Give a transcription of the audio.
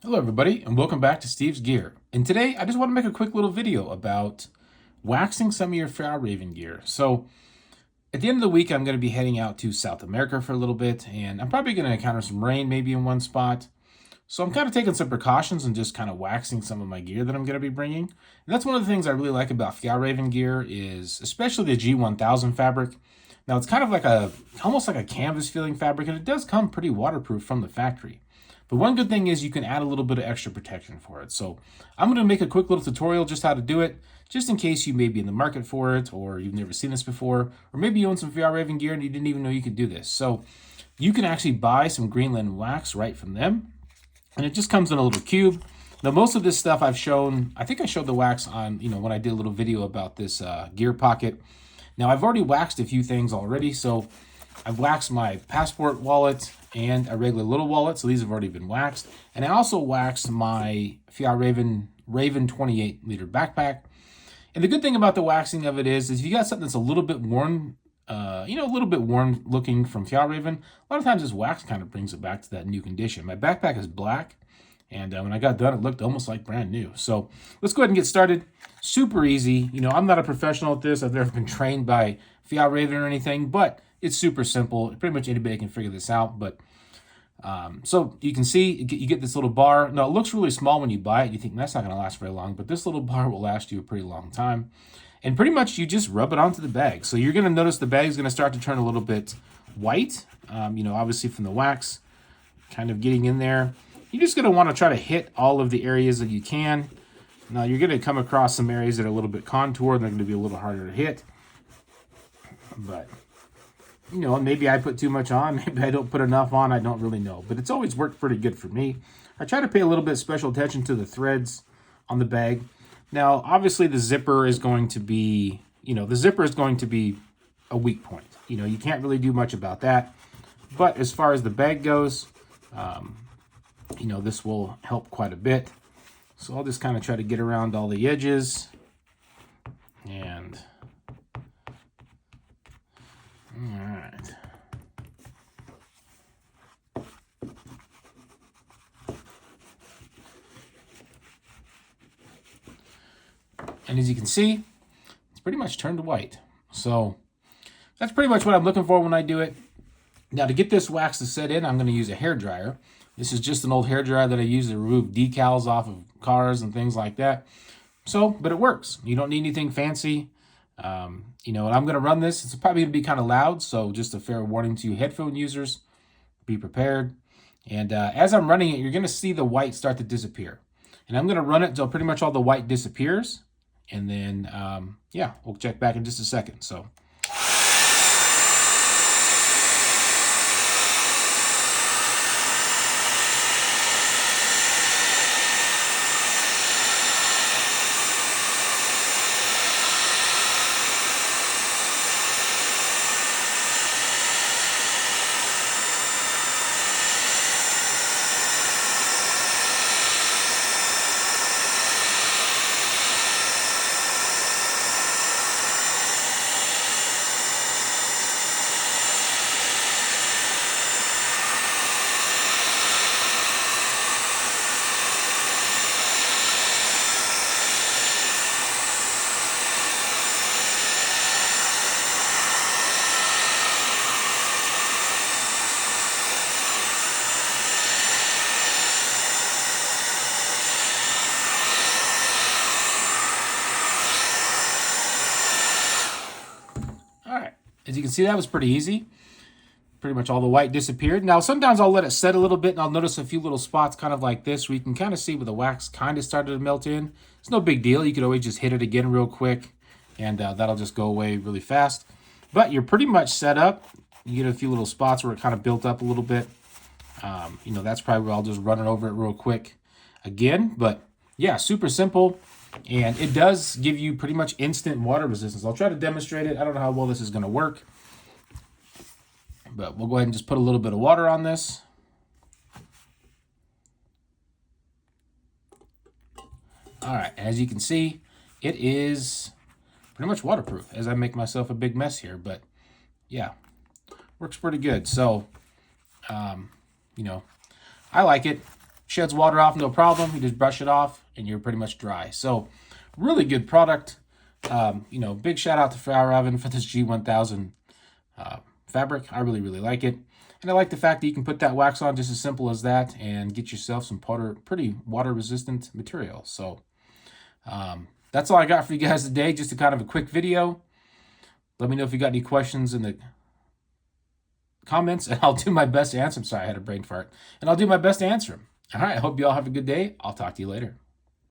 Hello everybody and welcome back to Steve's Gear. And today I just want to make a quick little video about waxing some of your Fjallraven gear. So at the end of the week I'm going to be heading out to South America for a little bit, and I'm probably going to encounter some rain maybe in one spot. So I'm kind of taking some precautions and just kind of waxing some of my gear that I'm going to be bringing. And that's one of the things I really like about Fjallraven gear, is especially the G-1000 fabric. Now it's kind of like almost like a canvas feeling fabric, and it does come pretty waterproof from the factory. But one good thing is you can add a little bit of extra protection for it. So I'm going to make a quick little tutorial just how to do it, just in case you may be in the market for it, or you've never seen this before, or maybe you own some Fjallraven gear and you didn't even know you could do this. So you can actually buy some Greenland Wax right from them, and it just comes in a little cube. Now most of this stuff I've shown, I think I showed the wax on, when I did a little video about this gear pocket. Now I've already waxed a few things already, so I've waxed my passport wallet and a regular little wallet, so these have already been waxed. And I also waxed my Fjallraven 28 liter backpack. And the good thing about the waxing of it is if you got something that's a little bit worn, a little bit worn looking from Fjallraven, a lot of times this wax kind of brings it back to that new condition. My backpack is black, and when I got done, it looked almost like brand new. So let's go ahead and get started. Super easy. I'm not a professional at this. I've never been trained by Fjallraven or anything, but it's super simple. Pretty much anybody can figure this out. But so you can see you get this little bar. Now it looks really small when you buy it. You think that's not going to last very long, but this little bar will last you a pretty long time. And pretty much you just rub it onto the bag. So you're going to notice the bag is going to start to turn a little bit white. Obviously from the wax kind of getting in there. You're just going to want to try to hit all of the areas that you can. Now you're going to come across some areas that are a little bit contoured and they're going to be a little harder to hit. But maybe I put too much on, maybe I don't put enough on, I don't really know. But it's always worked pretty good for me. I try to pay a little bit of special attention to the threads on the bag. Now, obviously the zipper is going to be, a weak point. You can't really do much about that. But as far as the bag goes, this will help quite a bit. So I'll just kind of try to get around all the edges. And all right. And as you can see, it's pretty much turned white. So that's pretty much what I'm looking for when I do it. Now to get this wax to set in, I'm going to use a hair dryer. This is just an old hair dryer that I use to remove decals off of cars and things like that. But it works. You don't need anything fancy. And I'm going to run this. It's probably going to be kind of loud, so just a fair warning to you headphone users. Be prepared. And as I'm running it, you're going to see the white start to disappear. And I'm going to run it until pretty much all the white disappears. And then, we'll check back in just a second. So. All right, as you can see, that was pretty easy. Pretty much all the white disappeared. Now, sometimes I'll let it set a little bit, and I'll notice a few little spots kind of like this, where you can kind of see where the wax kind of started to melt in. It's no big deal. You could always just hit it again real quick, and that'll just go away really fast. But you're pretty much set up. You get a few little spots where it kind of built up a little bit. That's probably where I'll just run it over it real quick again. But yeah, super simple. And it does give you pretty much instant water resistance. I'll try to demonstrate it. I don't know how well this is going to work. But we'll go ahead and just put a little bit of water on this. All right, as you can see, it is pretty much waterproof as I make myself a big mess here. But yeah, works pretty good. So, I like it. sheds water off, no problem. You just brush it off and you're pretty much dry. So really good product. Big shout out to Fjallraven for this G1000 fabric. I really, really like it. And I like the fact that you can put that wax on just as simple as that and get yourself some pretty water-resistant material. So that's all I got for you guys today. Just a kind of a quick video. Let me know if you got any questions in the comments, and I'll do my best to answer them. Sorry, I had a brain fart. And I'll do my best to answer them. All right, I hope you all have a good day. I'll talk to you later.